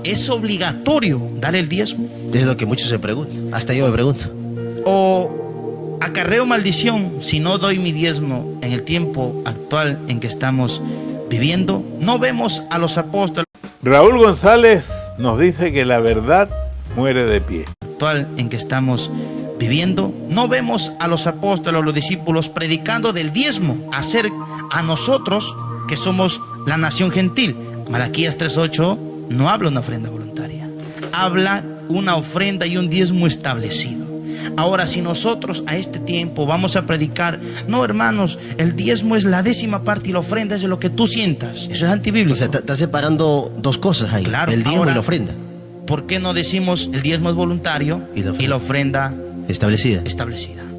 ¿Es obligatorio dar el diezmo? Es lo que muchos se preguntan. Hasta yo me pregunto. ¿O acarreo maldición si no doy mi diezmo en el tiempo actual en que estamos viviendo? No vemos a los apóstoles. Raúl González nos dice que la verdad muere de pie. Actual en que estamos viviendo, no vemos a los apóstoles, los discípulos predicando del diezmo a nosotros que somos la nación gentil. Malaquías 3:8 no habla una ofrenda voluntaria, habla una ofrenda y un diezmo establecido. Ahora, si nosotros a este tiempo vamos a predicar, no, hermanos, el diezmo es la 10ª parte y la ofrenda es de lo que tú sientas, eso es antibíblico. O sea, está separando dos cosas ahí, claro, el diezmo y la ofrenda. ¿Por qué no decimos el diezmo es voluntario y la ofrenda establecida?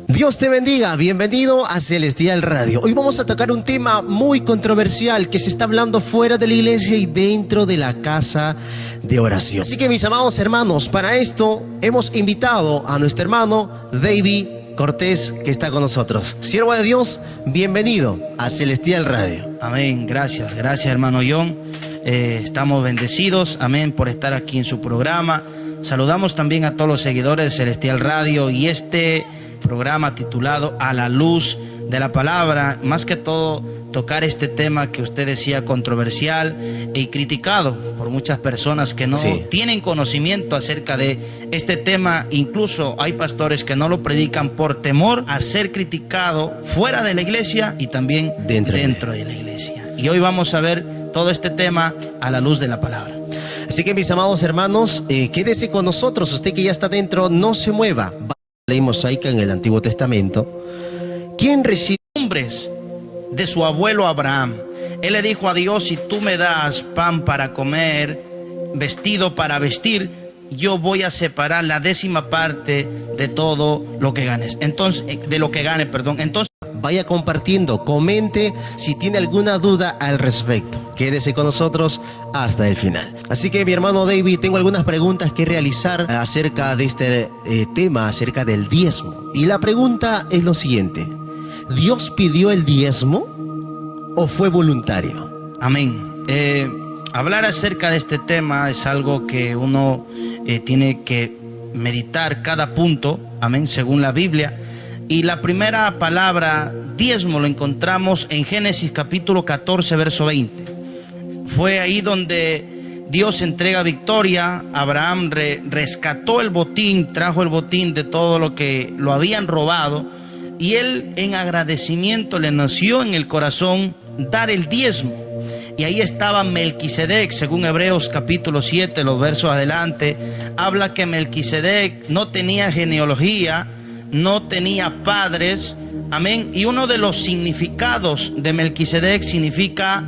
Dios te bendiga, bienvenido a Celestial Radio. Hoy vamos a tocar un tema muy controversial que se está hablando fuera de la iglesia y dentro de la casa de oración. Así que, mis amados hermanos, para esto hemos invitado a nuestro hermano David Cortés, que está con nosotros. Siervo de Dios, bienvenido a Celestial Radio. Amén, gracias hermano John. Estamos bendecidos, amén, por estar aquí en su programa. Saludamos también a todos los seguidores de Celestial Radio y este programa titulado A la Luz de la Palabra, más que todo tocar este tema que usted decía controversial y criticado por muchas personas que no tienen conocimiento acerca de este tema. Incluso hay pastores que no lo predican por temor a ser criticado fuera de la iglesia y también dentro de la iglesia. Y hoy vamos a ver todo este tema a la luz de la palabra. Así que, mis amados hermanos, quédese con nosotros. Usted que ya está dentro, no se mueva. La ley mosaica en el Antiguo Testamento. ¿Quién recibe hombres de su abuelo Abraham? Él le dijo a Dios: si tú me das pan para comer, vestido para vestir, yo voy a separar la 10ª parte de todo lo que ganes. Entonces, Entonces, vaya compartiendo, comente si tiene alguna duda al respecto. Quédese con nosotros hasta el final. Así que, mi hermano David, tengo algunas preguntas que realizar acerca de este tema, acerca del diezmo. Y la pregunta es lo siguiente: ¿Dios pidió el diezmo o fue voluntario? Amén. Hablar acerca de este tema es algo que uno tiene que meditar cada punto, amén, según la Biblia. Y la primera palabra, diezmo, lo encontramos en Génesis capítulo 14, verso 20. Fue ahí donde Dios entrega victoria. Abraham rescató el botín, trajo el botín de todo lo que lo habían robado. Y él, en agradecimiento, le nació en el corazón dar el diezmo. Y ahí estaba Melquisedec, según Hebreos capítulo 7, los versos adelante. Habla que Melquisedec no tenía genealogía, no tenía padres, amén. Y uno de los significados de Melquisedec significa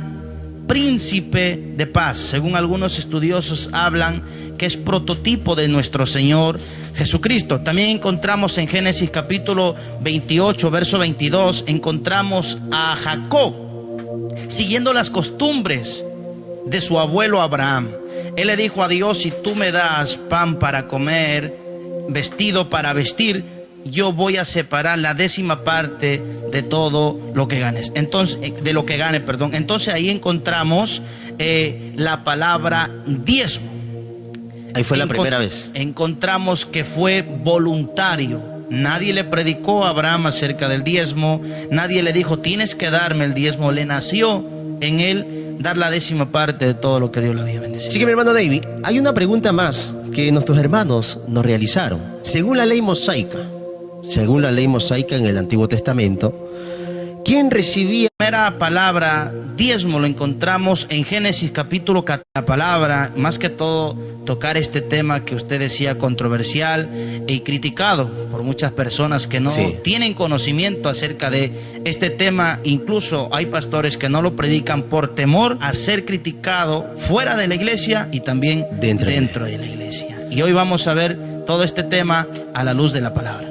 príncipe de paz. Según algunos estudiosos hablan que es prototipo de nuestro Señor Jesucristo. También encontramos en Génesis capítulo 28, verso 22, encontramos a Jacob siguiendo las costumbres de su abuelo Abraham. Él le dijo a Dios: si tú me das pan para comer, vestido para vestir, yo voy a separar la 10ª parte de todo lo que ganes. Entonces, Entonces ahí encontramos la palabra diezmo. Ahí fue la primera vez. Encontramos que fue voluntario. Nadie le predicó a Abraham acerca del diezmo. Nadie le dijo: tienes que darme el diezmo. Le nació en él dar la 10ª parte de todo lo que Dios le había bendecido. Así que, mi hermano David, hay una pregunta más que nuestros hermanos nos realizaron. Según la ley mosaica en el Antiguo Testamento, ¿quién recibía? La primera palabra, diezmo, lo encontramos en Génesis capítulo 14. La palabra, más que todo, tocar este tema que usted decía controversial y criticado por muchas personas que no tienen conocimiento acerca de este tema. Incluso hay pastores que no lo predican por temor a ser criticado fuera de la iglesia y también dentro de la iglesia. Y hoy vamos a ver todo este tema a la luz de la palabra.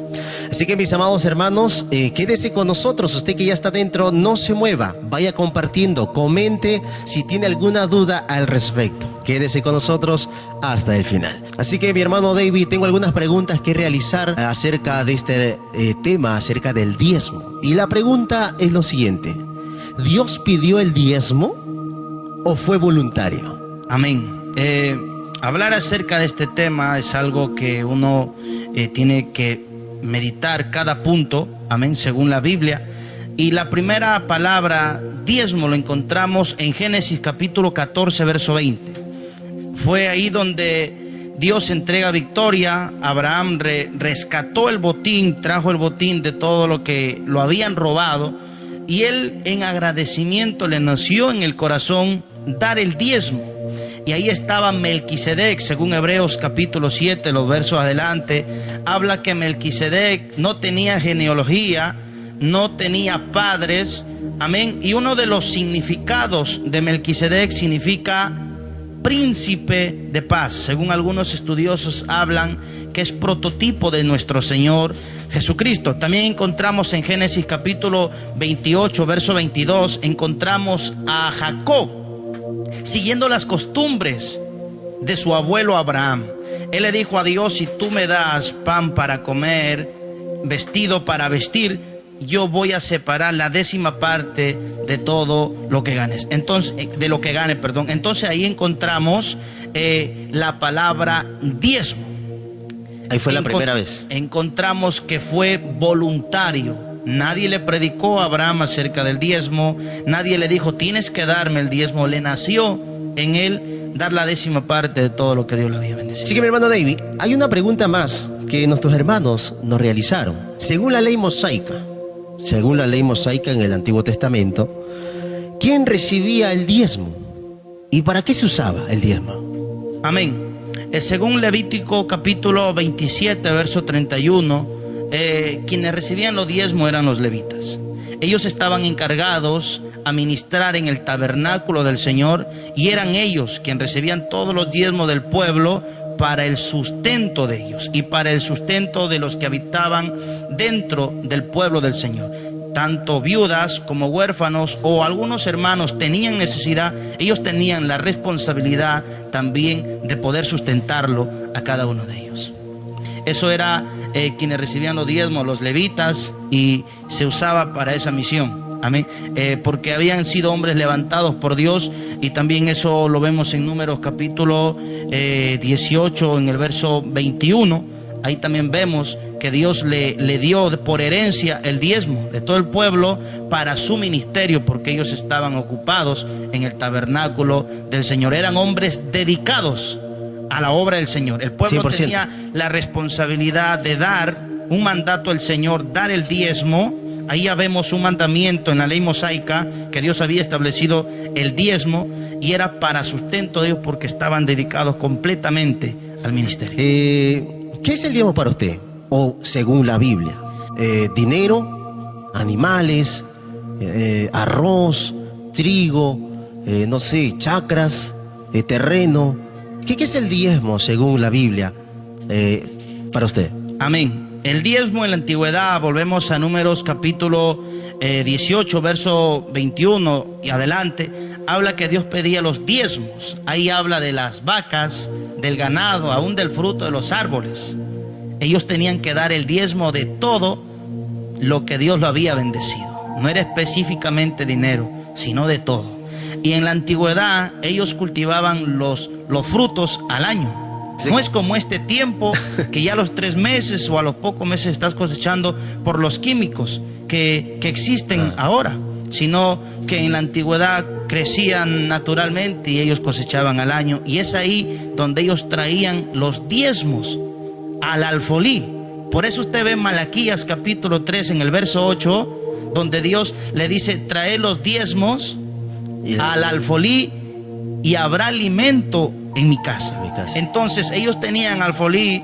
Así que, mis amados hermanos, quédese con nosotros. Usted que ya está dentro, no se mueva. Vaya compartiendo, comente si tiene alguna duda al respecto. Quédese con nosotros hasta el final. Así que, mi hermano David, tengo algunas preguntas que realizar acerca de este tema, acerca del diezmo. Y la pregunta es lo siguiente: ¿Dios pidió el diezmo o fue voluntario? Amén. hablar acerca de este tema es algo que uno tiene que meditar cada punto, amén, según la Biblia. Y la primera palabra, diezmo, lo encontramos en Génesis capítulo 14, verso 20. Fue ahí donde Dios entrega victoria. Abraham rescató el botín, trajo el botín de todo lo que lo habían robado. Y él, en agradecimiento, le nació en el corazón dar el diezmo. Y ahí estaba Melquisedec, según Hebreos capítulo 7, los versos adelante. Habla que Melquisedec no tenía genealogía, no tenía padres, amén. Y uno de los significados de Melquisedec significa príncipe de paz. Según algunos estudiosos hablan que es prototipo de nuestro Señor Jesucristo. También encontramos en Génesis capítulo 28, verso 22, encontramos a Jacob siguiendo las costumbres de su abuelo Abraham. Él le dijo a Dios: si tú me das pan para comer, vestido para vestir, yo voy a separar la 10ª parte de todo lo que ganes. Entonces, de lo que gane, perdón. Entonces ahí encontramos la palabra diezmo. Ahí fue la primera vez. Encontramos que fue voluntario. Nadie le predicó a Abraham acerca del diezmo. Nadie le dijo: tienes que darme el diezmo. Le nació en él dar la 10ª parte de todo lo que Dios le había bendecido. Así que, mi hermano David, hay una pregunta más que nuestros hermanos nos realizaron. Según la ley mosaica en el Antiguo Testamento, ¿quién recibía el diezmo? ¿Y para qué se usaba el diezmo? Amén. Según Levítico capítulo 27, verso 31, quienes recibían los diezmos eran los levitas. Ellos estaban encargados a ministrar en el tabernáculo del Señor, y eran ellos quienes recibían todos los diezmos del pueblo para el sustento de ellos y para el sustento de los que habitaban dentro del pueblo del Señor. Tanto viudas como huérfanos o algunos hermanos tenían necesidad, ellos tenían la responsabilidad también de poder sustentarlo a cada uno de ellos. Eso era quienes recibían los diezmos, los levitas, y se usaba para esa misión. Amén. Porque habían sido hombres levantados por Dios, y también eso lo vemos en Números capítulo 18, en el verso 21. Ahí también vemos que Dios le dio por herencia el diezmo de todo el pueblo para su ministerio, porque ellos estaban ocupados en el tabernáculo del Señor. Eran hombres dedicados a la obra del Señor. El pueblo 100%. tenía la responsabilidad de dar un mandato al Señor, dar el diezmo. Ahí ya vemos un mandamiento en la ley mosaica que Dios había establecido el diezmo, y era para sustento de ellos porque estaban dedicados completamente al ministerio. ¿Qué es el diezmo para usted? O según la Biblia, dinero, animales, arroz, trigo, no sé, chacras, terreno. ¿Qué es el diezmo según la Biblia para usted? Amén. El diezmo en la antigüedad, volvemos a Números capítulo 18, verso 21 y adelante, habla que Dios pedía los diezmos. Ahí habla de las vacas, del ganado, aún del fruto de los árboles. Ellos tenían que dar el diezmo de todo lo que Dios lo había bendecido. No era específicamente dinero, sino de todo. Y en la antigüedad ellos cultivaban los frutos al año. Sí. No es como este tiempo que ya a los 3 meses o a los pocos meses estás cosechando por los químicos que existen ahora, sino que en la antigüedad crecían naturalmente y ellos cosechaban al año. Y es ahí donde ellos traían los diezmos al alfolí. Por eso usted ve en Malaquías capítulo 3 en el verso 8, donde Dios le dice: trae los diezmos al alfolí y habrá alimento en mi casa. Entonces ellos tenían alfolí,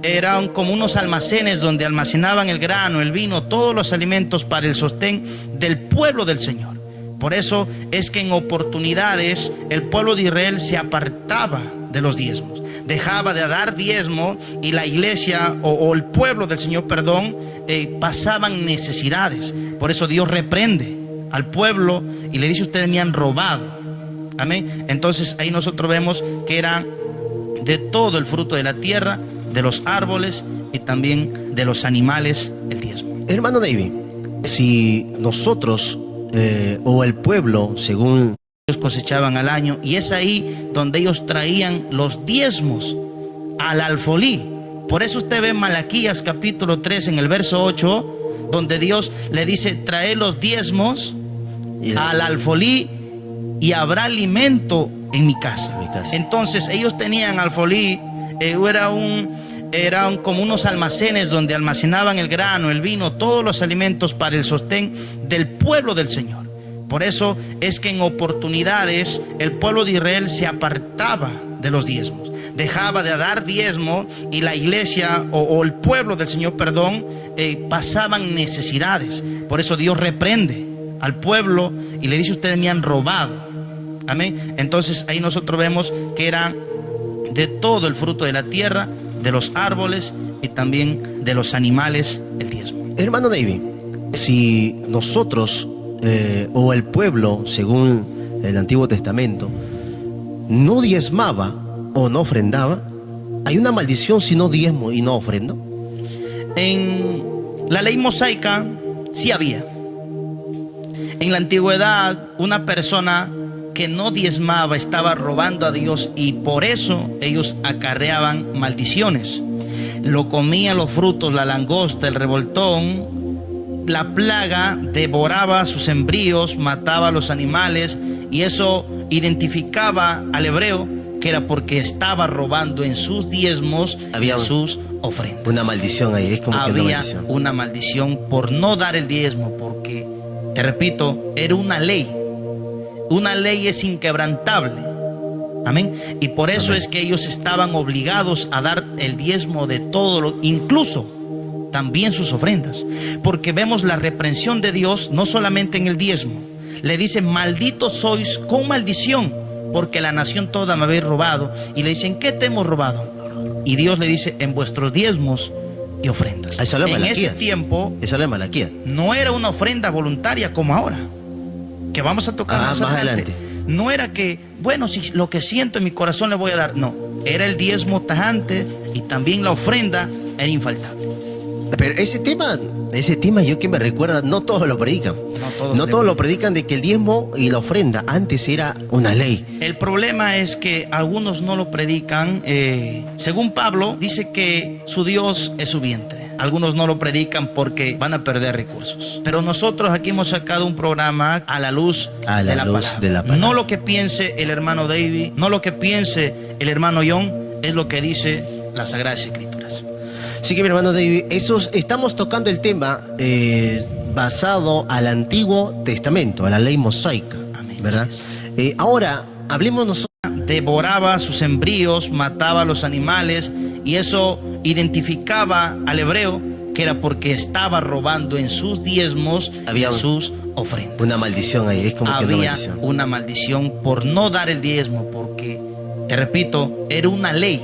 eran como unos almacenes donde almacenaban el grano, el vino, todos los alimentos para el sostén del pueblo del Señor. Por eso es que en oportunidades el pueblo de Israel se apartaba de los diezmos, dejaba de dar diezmo, y la iglesia o el pueblo del Señor, pasaban necesidades. Por eso Dios reprende al pueblo y le dice: ustedes me han robado. Amén. Entonces ahí nosotros vemos que era de todo el fruto de la tierra, de los árboles y también de los animales el diezmo. Hermano David, si nosotros o el pueblo, según ellos cosechaban al año, y es ahí donde ellos traían los diezmos al alfolí. Por eso usted ve en Malaquías capítulo 3 en el verso 8, donde Dios le dice: trae los diezmos al alfolí y habrá alimento en mi casa. Entonces ellos tenían alfolí, eran como unos almacenes donde almacenaban el grano, el vino, todos los alimentos para el sostén del pueblo del Señor. Por eso es que en oportunidades el pueblo de Israel se apartaba de los diezmos, dejaba de dar diezmo, y la iglesia o el pueblo del Señor, pasaban necesidades. Por eso Dios reprende al pueblo y le dice: ustedes me han robado. Amén. Entonces ahí nosotros vemos que era de todo el fruto de la tierra, de los árboles y también de los animales, el diezmo. Hermano David, si nosotros o el pueblo, según el Antiguo Testamento, no diezmaba o no ofrendaba, ¿hay una maldición si no diezmo y no ofrendo? En la ley mosaica sí había. En la antigüedad, una persona que no diezmaba estaba robando a Dios, y por eso ellos acarreaban maldiciones. Lo comían los frutos, la langosta, el revoltón. La plaga devoraba sus embrios, mataba a los animales, y eso identificaba al hebreo que era porque estaba robando en sus diezmos, en sus ofrendas. Una maldición ahí, es como que una había maldición. Una maldición por no dar el diezmo, porque, te repito, era una ley. Una ley es inquebrantable. Amén. Y por eso es que ellos estaban obligados a dar el diezmo de todo, incluso también sus ofrendas, porque vemos la reprensión de Dios no solamente en el diezmo. Le dice: malditos sois con maldición, porque la nación toda me habéis robado. Y le dicen: ¿qué te hemos robado? Y Dios le dice: en vuestros diezmos y ofrendas. En ese tiempo no era una ofrenda voluntaria como ahora, que vamos a tocar más adelante. No era que, bueno, si lo que siento en mi corazón le voy a dar. No, era el diezmo tajante, y también la ofrenda era infaltable. Pero ese tema yo que me recuerda, no todos lo predican. No todos lo predican, de que el diezmo y la ofrenda antes era una ley. El problema es que algunos no lo predican. Según Pablo, dice que su Dios es su vientre. Algunos no lo predican porque van a perder recursos. Pero nosotros aquí hemos sacado un programa a la luz de la palabra. No lo que piense el hermano David, no lo que piense el hermano John, es lo que dice las Sagradas Escrituras. Así que, mi hermano David, estamos tocando el tema basado al Antiguo Testamento, a la ley mosaica. Amén, ¿verdad? Ahora, hablemos nosotros. Devoraba sus embrios, mataba a los animales, y eso identificaba al hebreo que era porque estaba robando en sus diezmos, en sus ofrendas. Una maldición ahí, es como que una maldición. Había una maldición por no dar el diezmo, porque, te repito, era una ley.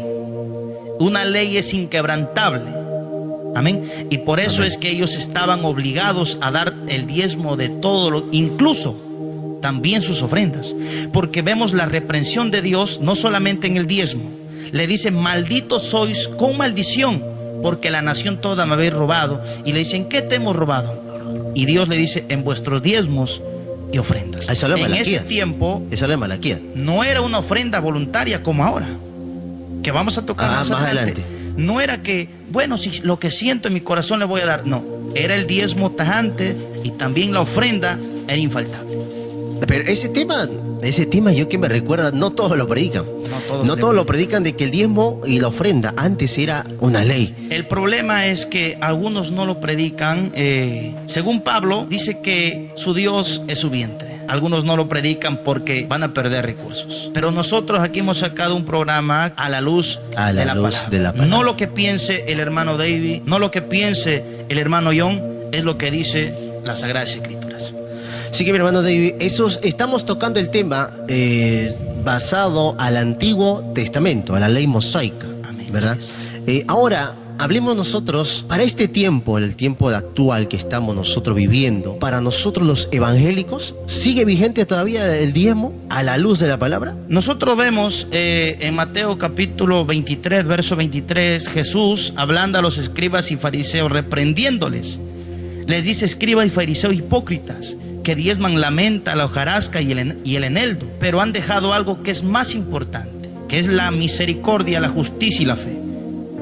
Una ley es inquebrantable. Amén. Y por eso es que ellos estaban obligados a dar el diezmo de todo, incluso también sus ofrendas, porque vemos la reprensión de Dios no solamente en el diezmo. Le dice: malditos sois con maldición, porque la nación toda me habéis robado. Y le dicen: ¿qué te hemos robado? Y Dios le dice: en vuestros diezmos y ofrendas. En ese tiempo no era una ofrenda voluntaria como ahora, que vamos a tocar más adelante. No era que, bueno, si lo que siento en mi corazón le voy a dar. No, era el diezmo tajante, y también la ofrenda era infaltable. Pero ese tema yo que me recuerda, no todos lo predican. No todos lo predican, de que el diezmo y la ofrenda antes era una ley. El problema es que algunos no lo predican. Según Pablo, dice que su Dios es su vientre. Algunos no lo predican porque van a perder recursos. Pero nosotros aquí hemos sacado un programa a la luz de la palabra. No lo que piense el hermano David, no lo que piense el hermano John, es lo que dice las Sagradas Escrituras. Así que, mi hermano David, estamos tocando el tema basado al Antiguo Testamento, a la ley mosaica. Amén, ¿verdad? Ahora, hablemos nosotros, para este tiempo, el tiempo actual que estamos nosotros viviendo, para nosotros los evangélicos, ¿sigue vigente todavía el diezmo a la luz de la palabra? Nosotros vemos en Mateo capítulo 23, verso 23, Jesús hablando a los escribas y fariseos, reprendiéndoles. Les dice: escribas y fariseos hipócritas, que diezman la menta, la hojarasca y el eneldo, pero han dejado algo que es más importante, que es la misericordia, la justicia y la fe.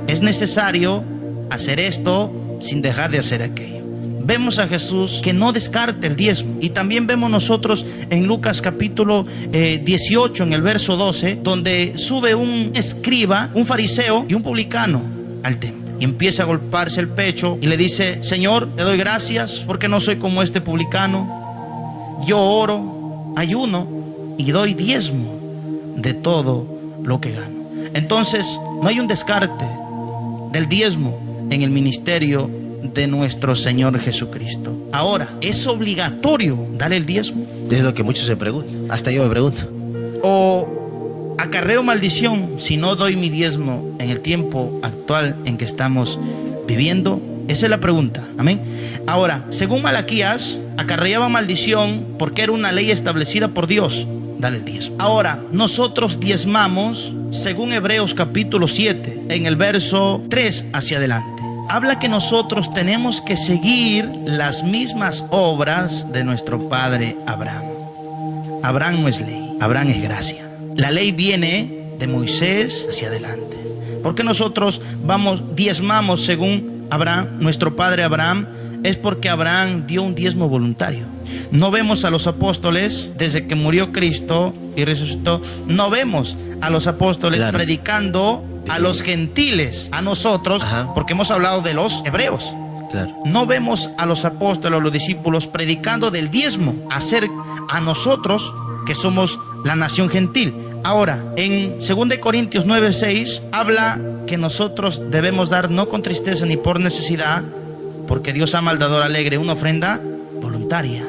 Es necesario hacer esto sin dejar de hacer aquello. Vemos a Jesús que no descarta el diezmo, y también vemos nosotros en Lucas capítulo 18 en el verso 12, donde sube un escriba, un fariseo y un publicano al templo y empieza a golpearse el pecho y le dice: Señor, te doy gracias porque no soy como este publicano. Yo oro, ayuno y doy diezmo de todo lo que gano. Entonces no hay un descarte del diezmo en el ministerio de nuestro Señor Jesucristo. Ahora, ¿es obligatorio dar el diezmo? Es lo que muchos se preguntan. Hasta yo me pregunto. ¿O acarreo maldición si no doy mi diezmo en el tiempo actual en que estamos viviendo? Esa es la pregunta. Amén. Ahora, según Malaquías, acarreaba maldición porque era una ley establecida por Dios dar el diezmo. Ahora, nosotros diezmamos según Hebreos capítulo 7, en el verso 3 hacia adelante. Habla que nosotros tenemos que seguir las mismas obras de nuestro padre Abraham. Abraham no es ley, Abraham es gracia. La ley viene de Moisés hacia adelante. ¿Por qué nosotros diezmamos según Abraham, nuestro padre Abraham? Es porque Abraham dio un diezmo voluntario. No vemos a los apóstoles desde que murió Cristo y resucitó. No vemos a los apóstoles predicando a los gentiles, a nosotros, porque hemos hablado de los hebreos. No vemos a los apóstoles, a los discípulos predicando del diezmo, hacer a nosotros que somos la nación gentil. Ahora, en 2 Corintios 9:6 habla que nosotros debemos dar no con tristeza ni por necesidad, porque Dios ama al dador alegre, una ofrenda voluntaria.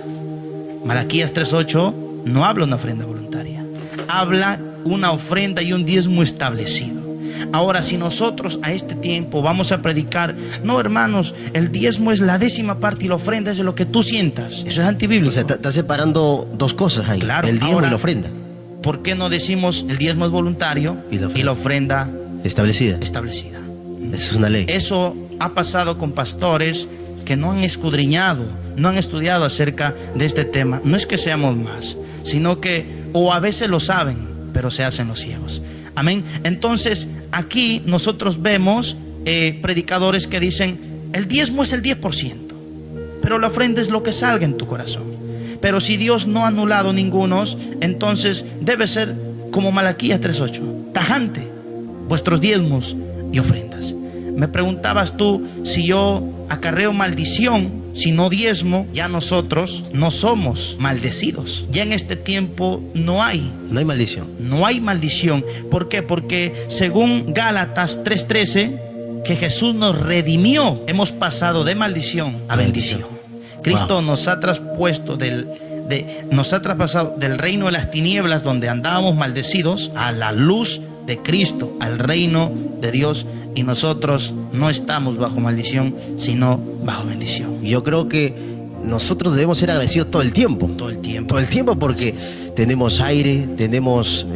Malaquías 3:8 no habla una ofrenda voluntaria, habla una ofrenda y un diezmo establecido. Ahora, si nosotros a este tiempo vamos a predicar: no, hermanos, el diezmo es la 10ª parte y la ofrenda es de lo que tú sientas, eso es antibíblico. O sea, está separando dos cosas ahí, claro, el diezmo y la ofrenda. ¿Por qué no decimos el diezmo es voluntario y la ofrenda establecida? Eso es una ley. Eso ha pasado con pastores que no han escudriñado, no han estudiado acerca de este tema. No es que seamos más, sino que o a veces lo saben, pero se hacen los ciegos. Amén. Entonces aquí nosotros vemos predicadores que dicen: el diezmo es el 10%, pero la ofrenda es lo que salga en tu corazón. Pero si Dios no ha anulado ningunos, entonces debe ser como Malaquías 3:8, tajante, vuestros diezmos y ofrendas. Me preguntabas tú si yo acarreo maldición si no diezmo. Ya nosotros no somos maldecidos. Ya en este tiempo no hay maldición. No hay maldición. ¿Por qué? Porque según Gálatas 3:13, que Jesús nos redimió, hemos pasado de maldición a bendición. Cristo nos ha traspuesto nos ha traspasado del reino de las tinieblas, donde andábamos maldecidos, a la luz de Cristo, al reino de Dios, y nosotros no estamos bajo maldición, sino bajo bendición. Y yo creo que nosotros debemos ser agradecidos todo el tiempo. Todo el tiempo, porque tenemos aire, tenemos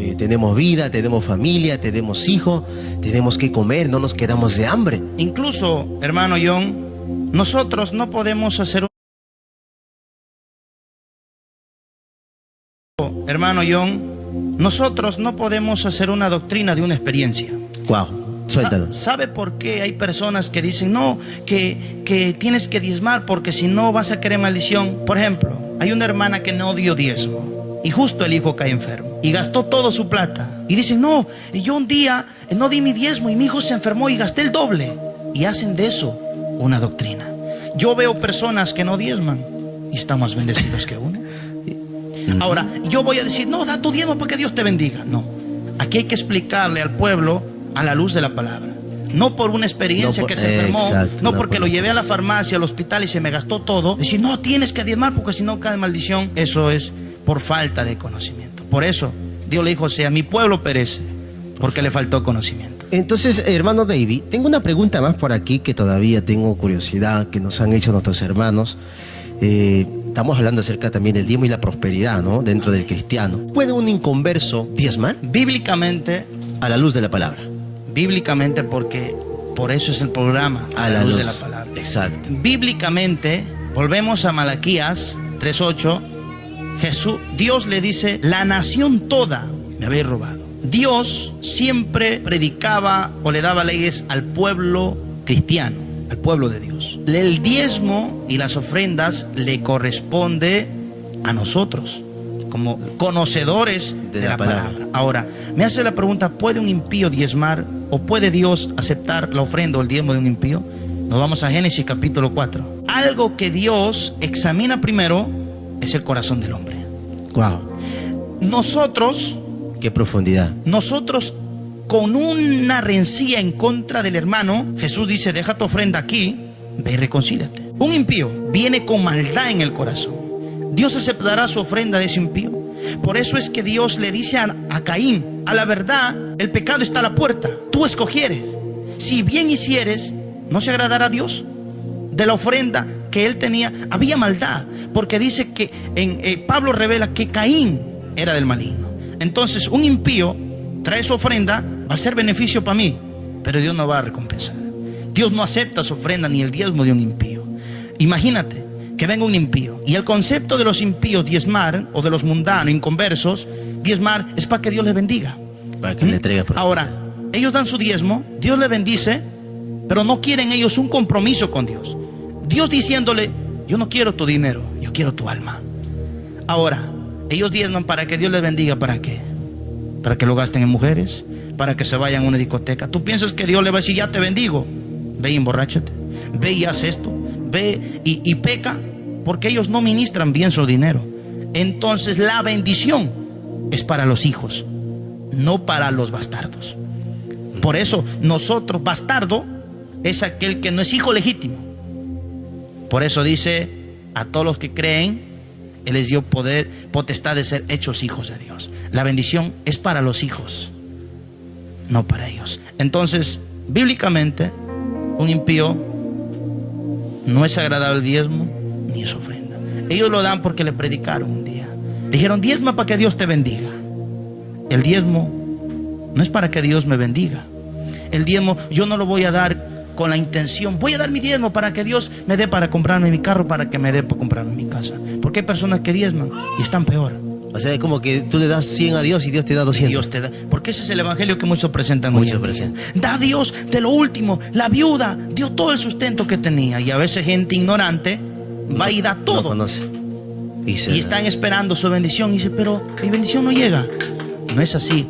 vida, tenemos familia, tenemos hijos, tenemos que comer, no nos quedamos de hambre. Incluso, hermano John, nosotros no podemos hacer una doctrina de una experiencia. Suéltalo. ¿Sabe por qué hay personas que dicen: no, que tienes que diezmar porque si no vas a querer maldición? Por ejemplo, hay una hermana que no dio diezmo y justo el hijo cae enfermo y gastó toda su plata, y dicen: no, yo un día no di mi diezmo y mi hijo se enfermó y gasté el doble, y hacen de eso una doctrina. Yo veo personas que no diezman y están más bendecidos que uno. Ahora, yo voy a decir: no, da tu diezmo para que Dios te bendiga. No, aquí hay que explicarle al pueblo a la luz de la palabra. No por una experiencia que se enfermó, no porque lo llevé a la farmacia, al hospital y se me gastó todo. Decir: no, tienes que diezmar porque si no cae maldición. Eso es por falta de conocimiento. Por eso Dios le dijo: o sea, mi pueblo perece porque le faltó conocimiento. Entonces, hermano David, tengo una pregunta más por aquí que todavía tengo curiosidad, que nos han hecho nuestros hermanos. Estamos hablando acerca también del diezmo y la prosperidad, ¿no? Dentro del cristiano. ¿Puede un inconverso diezmar? Bíblicamente, a la luz de la palabra. Bíblicamente, porque por eso es el programa, a la luz de la palabra. Exacto. Bíblicamente, volvemos a Malaquías 3:8, Dios le dice: la nación toda me habéis robado. Dios siempre predicaba o le daba leyes al pueblo cristiano, al pueblo de Dios. El diezmo y las ofrendas le corresponde a nosotros, como conocedores de la palabra. Ahora, me hace la pregunta: ¿puede un impío diezmar o puede Dios aceptar la ofrenda o el diezmo de un impío? Nos vamos a Génesis capítulo 4. Algo que Dios examina primero es el corazón del hombre. Wow. Nosotros, Qué profundidad. nosotros con una rencilla en contra del hermano, Jesús dice: deja tu ofrenda aquí, ve y reconcíliate. Un impío viene con maldad en el corazón. Dios aceptará su ofrenda de ese impío. Por eso es que Dios le dice a Caín: a la verdad, el pecado está a la puerta, tú escogieres. Si bien hicieres, ¿no se agradará a Dios? De la ofrenda que él tenía había maldad, porque dice que Pablo revela que Caín era del maligno. Entonces un impío trae su ofrenda, va a ser beneficio para mí, pero Dios no va a recompensar. Dios no acepta su ofrenda ni el diezmo de un impío. Imagínate que venga un impío, y el concepto de los impíos diezmar, o de los mundanos, inconversos, diezmar es para que Dios les bendiga, para que le entregue. Ahora, ellos dan su diezmo, Dios les bendice, pero no quieren ellos un compromiso con Dios. Dios diciéndole: yo no quiero tu dinero, yo quiero tu alma. Ahora, ellos diezman para que Dios les bendiga. ¿Para qué? Para que lo gasten en mujeres, para que se vayan a una discoteca. ¿Tú piensas que Dios le va a decir: ya te bendigo, ve y emborráchate, ve y haz esto, ve y peca? Porque ellos no ministran bien su dinero. Entonces la bendición es para los hijos, no para los bastardos. Por eso nosotros, bastardo es aquel que no es hijo legítimo. Por eso dice: a todos los que creen, Él les dio poder, potestad de ser hechos hijos de Dios. La bendición es para los hijos, no para ellos. Entonces, bíblicamente, un impío no es agradable el diezmo ni es ofrenda. Ellos lo dan porque le predicaron un día. Le dijeron: diezma para que Dios te bendiga. El diezmo no es para que Dios me bendiga. El diezmo yo no lo voy a dar con la intención: voy a dar mi diezmo para que Dios me dé para comprarme mi carro, para que me dé para comprarme mi casa. Porque hay personas que diezman y están peor. O sea, es como que tú le das 100 a Dios y Dios te da 200. Dios te da, porque ese es el evangelio que muchos presentan. Muchos presentan. Da a Dios de lo último. La viuda dio todo el sustento que tenía, y a veces gente ignorante va y da todo. No conoce. Y están esperando su bendición y dice: pero mi bendición no llega. No es así.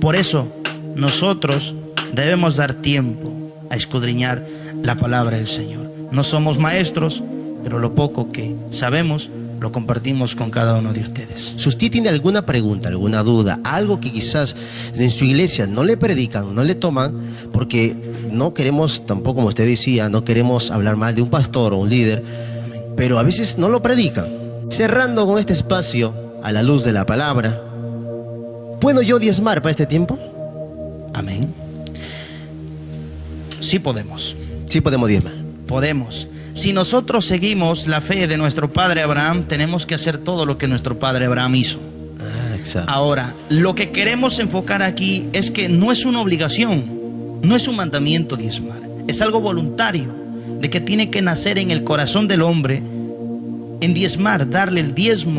Por eso nosotros debemos dar tiempo a escudriñar la palabra del Señor. No somos maestros, pero lo poco que sabemos lo compartimos con cada uno de ustedes. Si usted tiene alguna pregunta, alguna duda, algo que quizás en su iglesia no le predican, no le toman, porque no queremos tampoco, como usted decía, no queremos hablar mal de un pastor o un líder, pero a veces no lo predican. Cerrando con este espacio a la luz de la palabra, ¿puedo yo diezmar para este tiempo? Amén. Sí podemos. Sí podemos diezmar. Podemos. Si nosotros seguimos la fe de nuestro padre Abraham, tenemos que hacer todo lo que nuestro padre Abraham hizo. Exacto. Ahora, lo que queremos enfocar aquí es que no es una obligación, no es un mandamiento diezmar. Es algo voluntario, de que tiene que nacer en el corazón del hombre en diezmar, darle el diezmo